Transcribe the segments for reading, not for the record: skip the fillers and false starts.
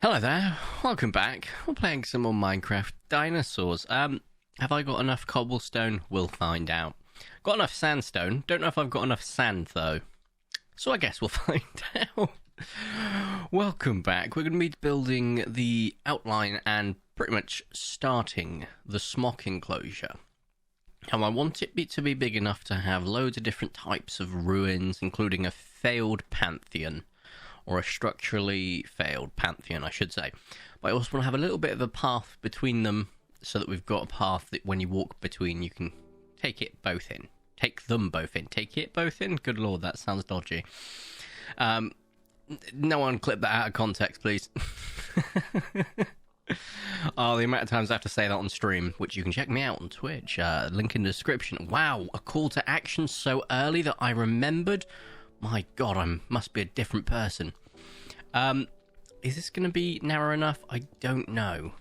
Hello there, welcome back. We're playing some more Minecraft Dinosaurs. Have I got enough cobblestone? We'll find out. Got enough sandstone. Don't know if I've got enough sand though. So I guess we'll find out. Welcome back. We're going to be building the outline and pretty much starting the Smok Enclosure. And I want it to be big enough to have loads of different types of ruins, including a failed pantheon. Or a structurally failed pantheon, I should say. But I also want to have a little bit of a path between them so that we've got a path that when you walk between, you can take it both in. Take them both in. Take it both in? Good lord, that sounds dodgy. No one clip that out of context, please. Oh, the amount of times I have to say that on stream, which you can check me out on Twitch. Link in the description. Wow, a call to action so early that I remembered. My god, I must be a different person. Is this going to be narrow enough? I don't know.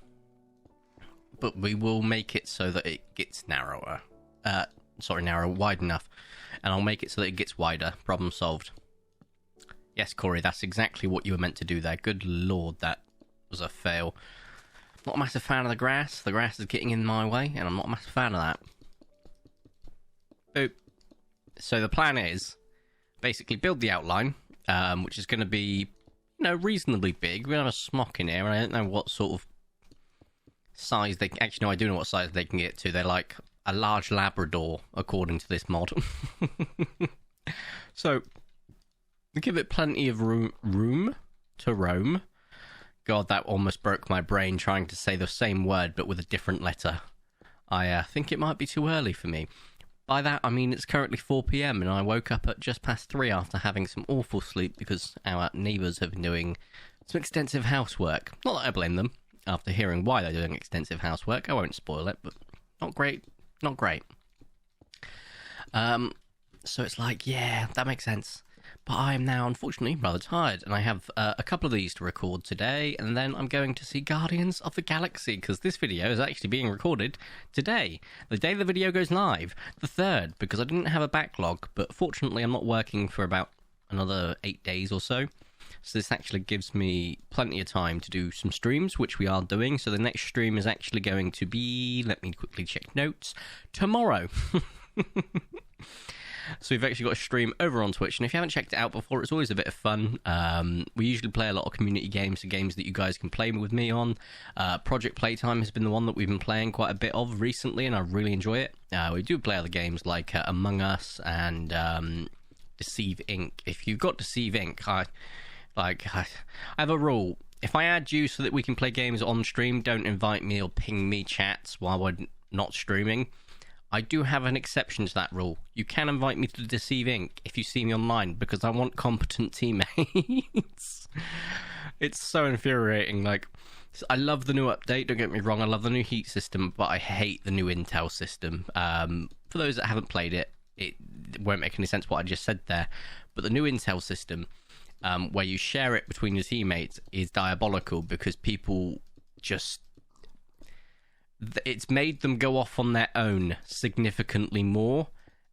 But we will make it so that it gets narrower. Wide enough. And I'll make it so that it gets wider. Problem solved. Yes, Corey, that's exactly what you were meant to do there. Good lord, that was a fail. Not a massive fan of the grass. The grass is getting in my way, and I'm not a massive fan of that. Boop. So the plan is basically build the outline, which is going to be, reasonably big. We have a Smok in here, and I don't know what sort of size they can... Actually, no, I do know what size they can get to. They're like a large Labrador, according to this mod. So, we give it plenty of room to roam. God, that almost broke my brain trying to say the same word, but with a different letter. I think it might be too early for me. By that, I mean it's currently 4 PM and I woke up at just past 3 after having some awful sleep because our neighbours have been doing some extensive housework. Not that I blame them, after hearing why they're doing extensive housework. I won't spoil it, but not great. Not great. So it's like, yeah, that makes sense. But I am now, unfortunately, rather tired, and I have a couple of these to record today, and then I'm going to see Guardians of the Galaxy, because this video is actually being recorded today, the day the video goes live, the 3rd, because I didn't have a backlog, but fortunately I'm not working for about another 8 days or so, so this actually gives me plenty of time to do some streams, which we are doing, so the next stream is actually going to be, let me quickly check notes, tomorrow. So we've actually got a stream over on Twitch, and if you haven't checked it out before, it's always a bit of fun. We usually play a lot of community games, so games that you guys can play with me on. Project Playtime has been the one that we've been playing quite a bit of recently, and I really enjoy it. We do play other games like Among Us and Deceive Inc. If you've got Deceive Inc., I have a rule. If I add you so that we can play games on stream, don't invite me or ping me chats while we're not streaming. I do have an exception to that rule. You can invite me to Deceive Inc. if you see me online, because I want competent teammates. It's so infuriating. I love the new update, don't get me wrong, I love the new heat system, but I hate the new intel system. For those that haven't played it, it won't make any sense what I just said there, but the new intel system, where you share it between your teammates, is diabolical, because people just... It's made them go off on their own significantly more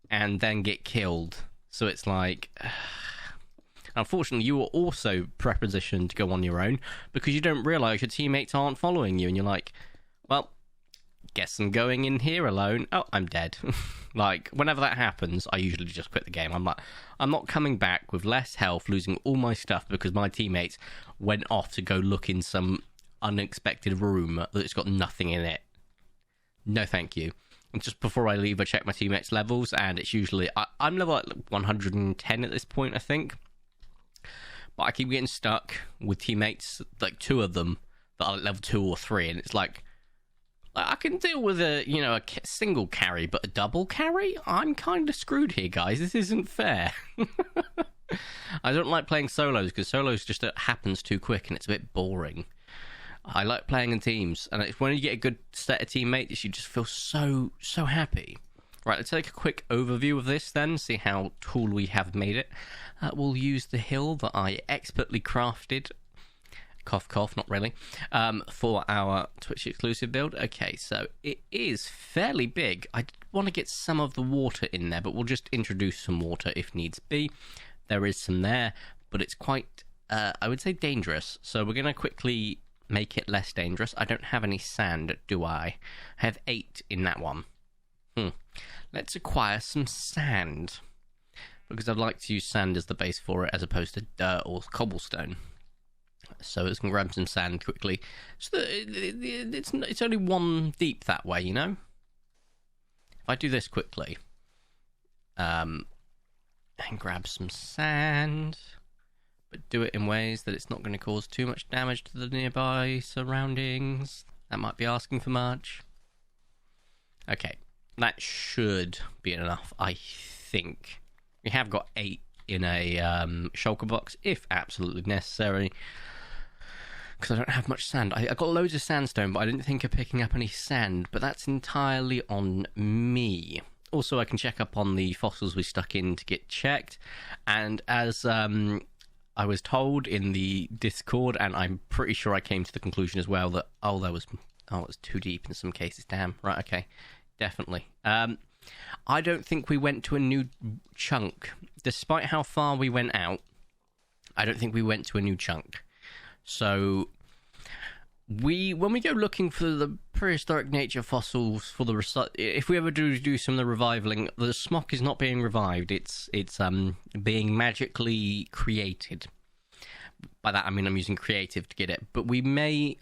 and then get killed. So it's like... Unfortunately, you are also prepositioned to go on your own because you don't realise your teammates aren't following you. And you're like, well, guess I'm going in here alone. Oh, I'm dead. Whenever that happens, I usually just quit the game. I'm like, I'm not coming back with less health, losing all my stuff because my teammates went off to go look in some unexpected room that's got nothing in it. No, thank you. And just before I leave, I check my teammates' levels, and it's usually... I'm level 110 at this point, I think. But I keep getting stuck with teammates, 2 of them, that are level 2 or 3, and it's like I can deal with a single carry, but a double carry? I'm kind of screwed here, guys. This isn't fair. I don't like playing solos, because solos just happens too quick, and it's a bit boring. I like playing in teams, and it's when you get a good set of teammates, you just feel so happy. Right, let's take a quick overview of this then, see how tall we have made it. We'll use the hill that I expertly crafted, cough cough, not really, for our Twitch exclusive build. Okay, so it is fairly big. I want to get some of the water in there, but we'll just introduce some water if needs be. There is some there, but it's quite I would say dangerous. So we're going to quickly make it less dangerous. I don't have any sand, do I? I have 8 in that one. Let's acquire some sand, because I'd like to use sand as the base for it as opposed to dirt or cobblestone. So let's grab some sand quickly. So that it's only 1 deep that way, you know? If I do this quickly, and grab some sand, but do it in ways that it's not going to cause too much damage to the nearby surroundings. That might be asking for much. Okay, that should be enough, I think. We have got 8 in a shulker box, if absolutely necessary, because I don't have much sand. I got loads of sandstone, but I didn't think of picking up any sand, but that's entirely on me. Also, I can check up on the fossils we stuck in to get checked, and as I was told in the Discord, and I'm pretty sure I came to the conclusion as well that, it was too deep in some cases. Damn. Right, okay. Definitely. I don't think we went to a new chunk. Despite how far we went out, I don't think we went to a new chunk. So, when we go looking for the prehistoric nature fossils for the if we ever do some of the revivaling, the Smok is not being revived. It's being magically created. By that I mean I'm using creative to get it, but I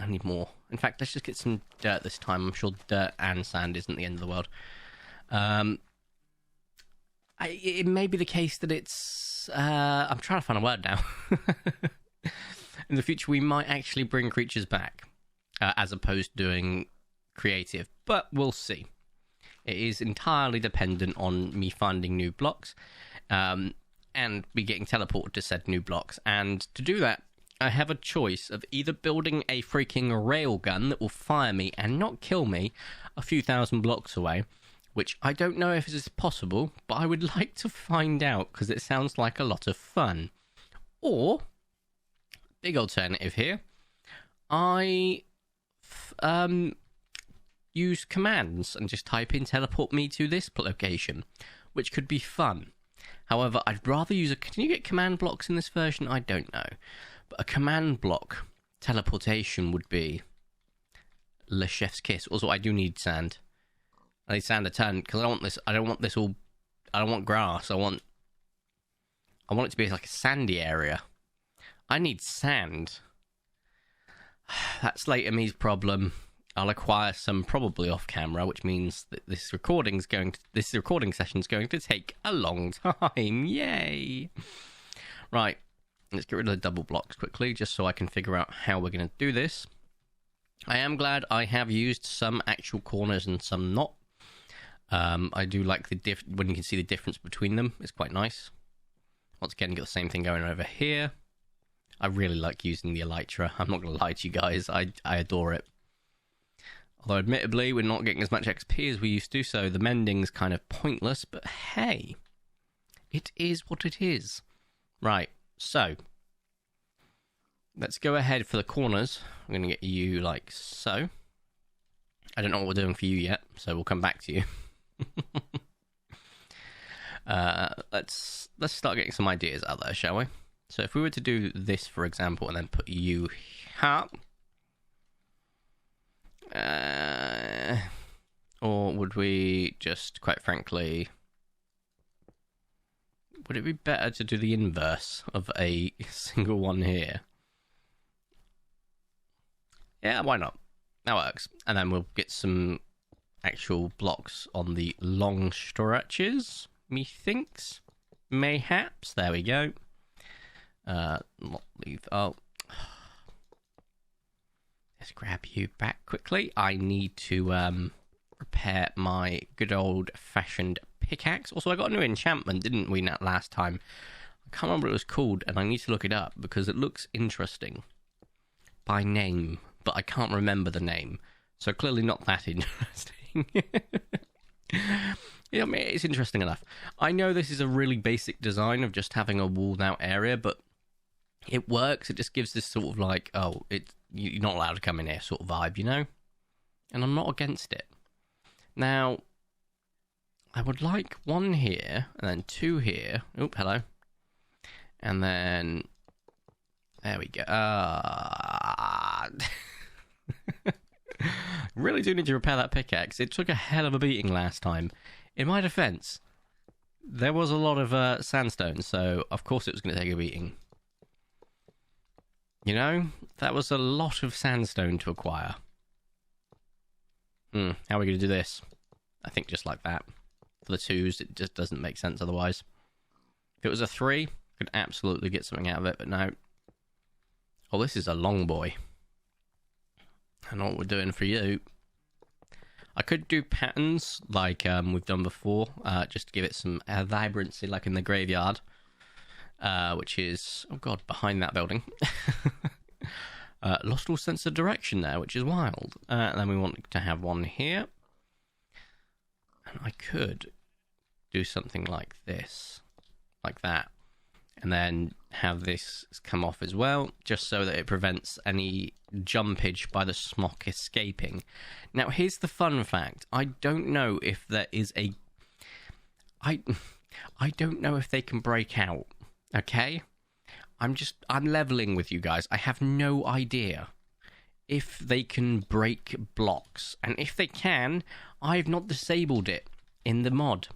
need more. In fact, let's just get some dirt this time. I'm sure dirt and sand isn't the end of the world. It may be the case that it's I'm trying to find a word now. In the future, we might actually bring creatures back, as opposed to doing creative, but we'll see. It is entirely dependent on me finding new blocks, and me getting teleported to said new blocks. And to do that, I have a choice of either building a freaking railgun that will fire me and not kill me a few thousand blocks away, which I don't know if is possible, but I would like to find out because it sounds like a lot of fun. Or, big alternative here, I use commands and just type in teleport me to this location, which could be fun. However, I'd rather use can you get command blocks in this version? I don't know. But a command block teleportation would be Le Chef's Kiss. Also, I do need sand. I need sand a ton, because I don't want this all, I don't want grass. I want it to be like a sandy area. I need sand. That's later me's problem. I'll acquire some probably off camera, which means that this recording session is going to take a long time. Yay! Right, let's get rid of the double blocks quickly, just so I can figure out how we're going to do this. I am glad I have used some actual corners and some not. I do like when you can see the difference between them. It's quite nice. Once again, you got the same thing going over here. I really like using the elytra. I'm not going to lie to you guys. I adore it. Although, admittedly, we're not getting as much XP as we used to, so the mending's kind of pointless. But hey, it is what it is. Right, so let's go ahead for the corners. I'm going to get you like so. I don't know what we're doing for you yet, so we'll come back to you. Let's start getting some ideas out there, shall we? So if we were to do this, for example, and then put you here, or would we just, quite frankly, would it be better to do the inverse of a single one here? Yeah, why not? That works. And then we'll get some actual blocks on the long stretches, methinks. Mayhaps. There we go. Not leave. Oh. Let's grab you back quickly. I need to repair my good old-fashioned pickaxe. Also, I got a new enchantment, didn't we, last time? I can't remember what it was called, and I need to look it up because it looks interesting by name, but I can't remember the name. So clearly not that interesting. Yeah, I mean, it's interesting enough. I know this is a really basic design of just having a walled out area, but it works. It just gives this sort of like, oh, you're not allowed to come in here sort of vibe, you know? And I'm not against it. Now, I would like one here, and then two here. Oop, hello. And then There we go. Really do need to repair that pickaxe. It took a hell of a beating last time. In my defense, there was a lot of sandstone, so of course it was going to take a beating. You know, that was a lot of sandstone to acquire. How are we going to do this? I think just like that. For the 2s, it just doesn't make sense otherwise. If it was a 3, I could absolutely get something out of it, but no. Oh, this is a long boy. I know what we're doing for you. I could do patterns like we've done before, just to give it some vibrancy, like in the graveyard, which is, oh god, behind that building. Lost all sense of direction there, which is wild. And then we want to have one here. And I could do something like this, like that. And then have this come off as well, just so that it prevents any jumpage by the Smok escaping. Now, here's the fun fact. I don't know if there is a... I don't know if they can break out, okay? I'm leveling with you guys. I have no idea if they can break blocks. And if they can, I've not disabled it in the mod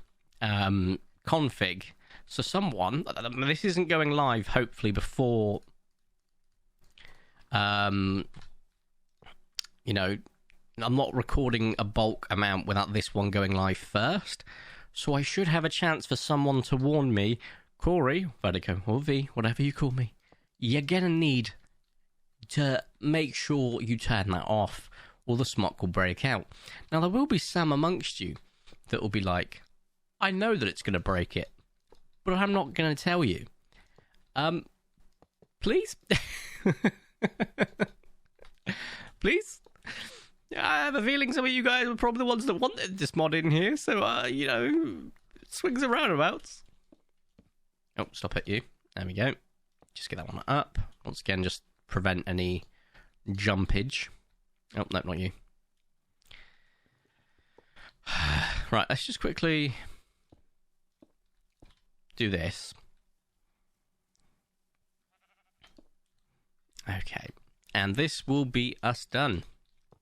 config. So someone, this isn't going live, hopefully, before, you know, I'm not recording a bulk amount without this one going live first. So I should have a chance for someone to warn me, Corey, Vertico, or V, whatever you call me, you're going to need to make sure you turn that off, or the Smok will break out. Now, there will be some amongst you that will be like, I know that it's going to break it, but I'm not going to tell you. Please? Please? I have a feeling some of you guys were probably the ones that wanted this mod in here, so, you know, swings and roundabouts. Oh, stop it, you. There we go. Just get that one up. Once again, just prevent any jumpage. Oh, no, not you. Right, let's just quickly do this. Okay. And this will be us done.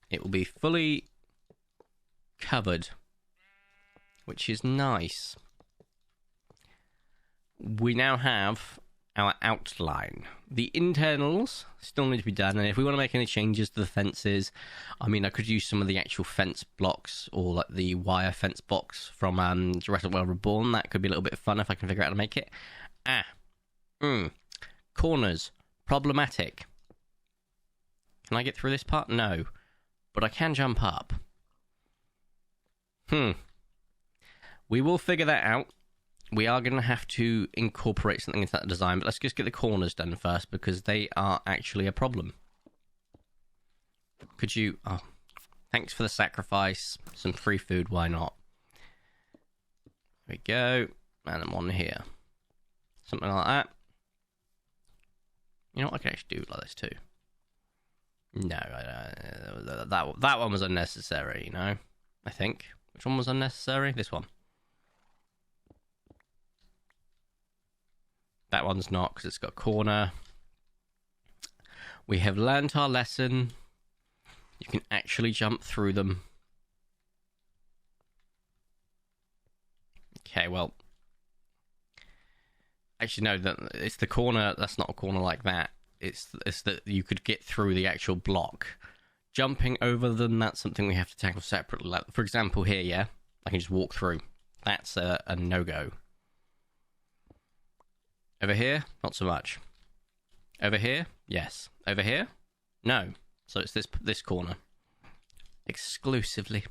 It will be fully covered, which is nice. We now have our outline. The internals still need to be done, and if we want to make any changes to the fences, I mean, I could use some of the actual fence blocks, or like the wire fence box from Jurassic World Reborn. That could be a little bit fun if I can figure out how to make it. Corners. Problematic. Can I get through this part? No. But I can jump up. We will figure that out. We are going to have to incorporate something into that design, but let's just get the corners done first, because they are actually a problem. Could you... Oh, thanks for the sacrifice. Some free food, why not? There we go. And I'm on here. Something like that. You know what? I can actually do it like this too. No, that one was unnecessary, you know? I think. Which one was unnecessary? This one. That one's not, because it's got a corner. We have learnt our lesson. You can actually jump through them. Okay, well. Actually, no, it's the corner. That's not a corner like that. It's that you could get through the actual block. Jumping over them, that's something we have to tackle separately. Like, for example, here, yeah? I can just walk through. That's a no-go. Over here, not so much. Over here, yes. Over here, no. So it's this corner. Exclusively.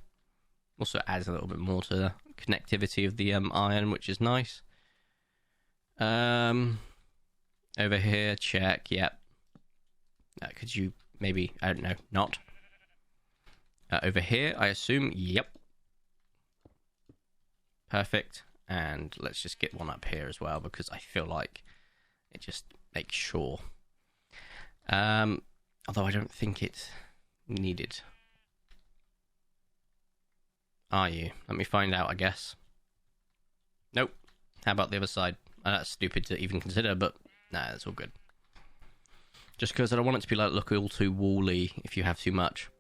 Also adds a little bit more to the connectivity of the iron, which is nice. Over here, check, yep. Could you maybe, I don't know, not? Over here, I assume, yep. Perfect. And let's just get one up here as well, because I feel like it just makes sure. Although I don't think it's needed. Are you? Let me find out, I guess. Nope. How about the other side? That's stupid to even consider, but nah, that's all good. Just because I don't want it to be like look all too wally if you have too much.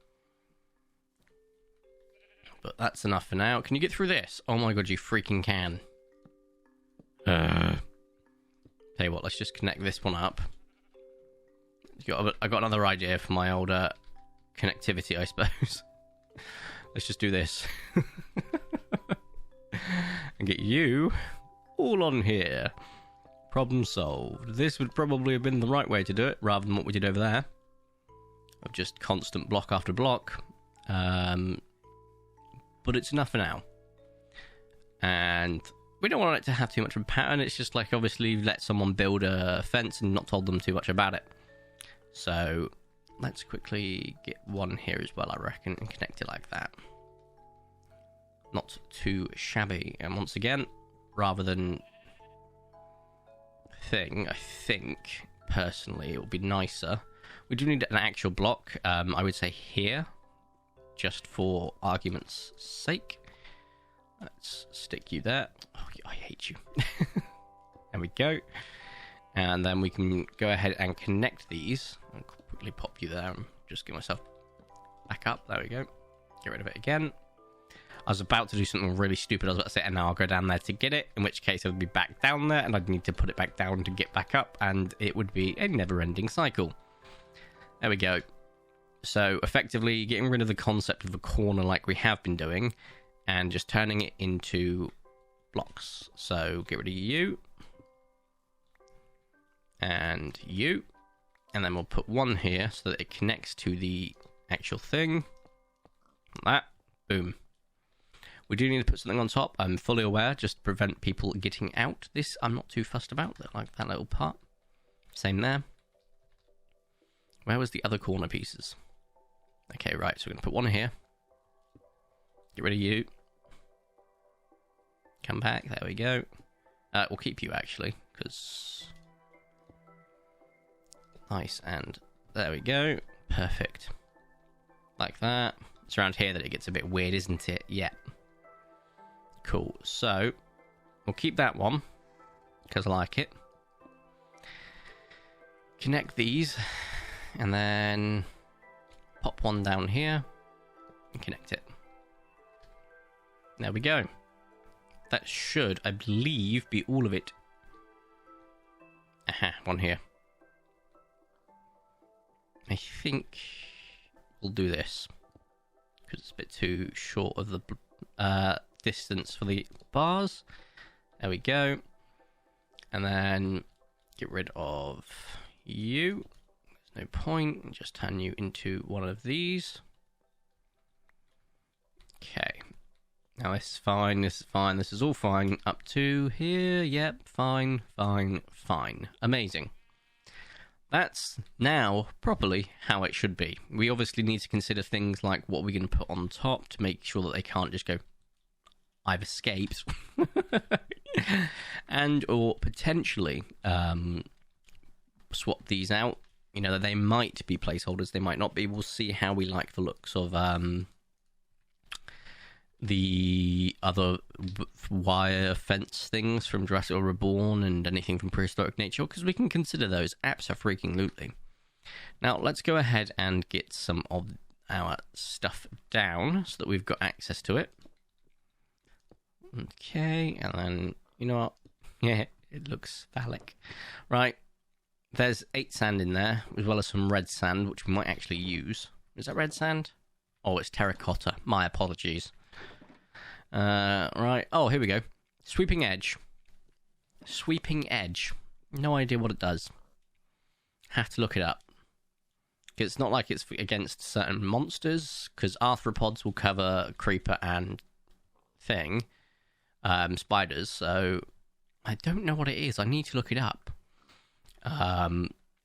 But that's enough for now. Can you get through this? Oh my god, you freaking can. Tell you what, let's just connect this one up. I got another idea for my old connectivity, I suppose. Let's just do this. And get you all on here. Problem solved. This would probably have been the right way to do it, rather than what we did over there. Of just constant block after block. But it's enough for now. And we don't want it to have too much of a pattern. It's just like, obviously, let someone build a fence and not told them too much about it. So, let's quickly get one here as well, I reckon, and connect it like that. Not too shabby. And once again, rather than thing, I think, personally, it would be nicer. We do need an actual block, I would say here, just for argument's sake. Let's stick you there. Oh, I hate you. There we go. And then we can go ahead and connect these. I'll quickly pop you there and just get myself back up. There we go. Get rid of it again. I was about to do something really stupid. I was about to say, and now I'll go down there to get it, in which case it would be back down there, and I'd need to put it back down to get back up, and it would be a never-ending cycle. There we go. So, effectively, getting rid of the concept of a corner like we have been doing, and just turning it into blocks. So, get rid of you. And you. And then we'll put one here so that it connects to the actual thing. Like that. Boom. We do need to put something on top. I'm fully aware, just to prevent people getting out. This I'm not too fussed about, like that little part. Same there. Where was the other corner pieces? Okay, right, so we're going to put one here. Get rid of you. Come back, there we go. We'll keep you, actually, because... Nice, and there we go. Perfect. Like that. It's around here that it gets a bit weird, isn't it? Yeah. Cool, so we'll keep that one, because I like it. Connect these, and then pop one down here, and connect it. There we go. That should, I believe, be all of it. Aha, one here. I think we'll do this, because it's a bit too short of the distance for the bars. There we go. And then get rid of you. There's no point. Just turn you into one of these. Okay. Now this is fine. This is fine. This is all fine. Up to here. Yep. Fine. Fine. Fine. Amazing. That's now properly how it should be. We obviously need to consider things like what we're going to put on top to make sure that they can't just go, I've escaped. And or potentially swap these out. You know, they might be placeholders, they might not be. We'll see how we like the looks of the other wire fence things from Jurassic or Reborn and anything from prehistoric nature, because we can consider those abso-freaking-lutely. Now, let's go ahead and get some of our stuff down so that we've got access to it. Okay, and then, you know what? Yeah, it looks phallic. Right, there's 8 sand in there, as well as some red sand, which we might actually use. Is that red sand? Oh, it's terracotta. My apologies. Right. Oh, here we go. Sweeping edge. Sweeping edge. No idea what it does. Have to look it up. It's not like it's against certain monsters, because arthropods will cover creeper and thing. Spiders, so I don't know what it is. I need to look it up.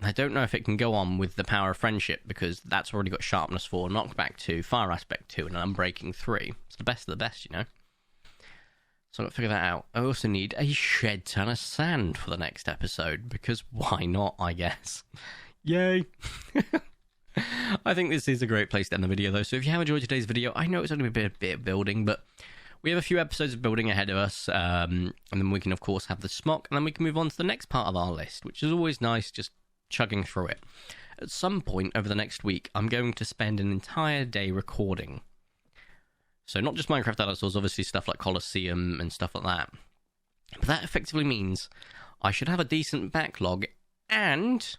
I don't know if it can go on with the power of friendship, because that's already got sharpness 4, knockback 2, fire aspect 2, and unbreaking 3. It's the best of the best, you know. So I've got to figure that out. I also need a shed ton of sand for the next episode, because why not, I guess. Yay! I think this is a great place to end the video, though. So if you have enjoyed today's video, I know it's only a bit of building, but we have a few episodes of building ahead of us, and then we can, of course, have the Smok, and then we can move on to the next part of our list, which is always nice, just chugging through it. at some point over the next week, I'm going to spend an entire day recording. So not just Minecraft Dinosaurs, obviously stuff like Colosseum and stuff like that. But that effectively means I should have a decent backlog and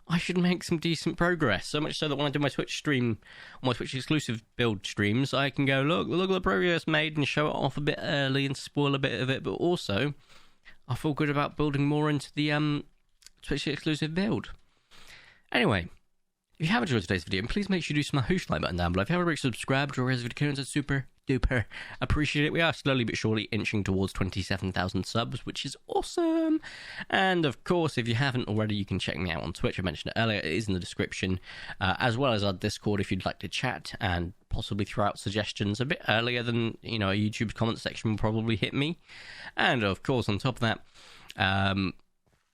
I should make some decent progress. So much so that when I do my Twitch stream, my Twitch exclusive build streams, I can go, look at the progress made and show it off a bit early and spoil a bit of it. But also, I feel good about building more into the Twitch exclusive build. Anyway, if you have enjoyed today's video, please make sure you do smash the like button down below. If you haven't already subscribed or raised Vertico, it's super duper appreciate it. We are slowly but surely inching towards 27,000 subs, which is awesome. And of course, if you haven't already, you can check me out on Twitch. I mentioned it earlier, it is in the description, as well as our Discord if you'd like to chat and possibly throw out suggestions a bit earlier than, you know, YouTube's comment section will probably hit me. And of course, on top of that,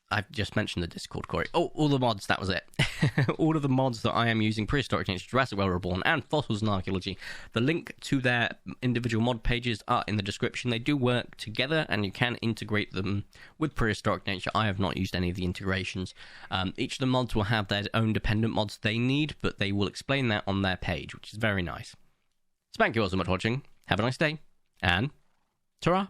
I've just mentioned the Discord, Corey. Oh, all the mods, that was it. All of the mods that I am using, Prehistoric, Jurassic, Reborn, and Fossils and Archaeology. The link to their individual mod pages are in the description. They do work together, and you can integrate them with Prehistoric Nature. I have not used any of the integrations. Each of the mods will have their own dependent mods they need, but they will explain that on their page, which is very nice. So thank you all so much for watching. Have a nice day, and ta-ra!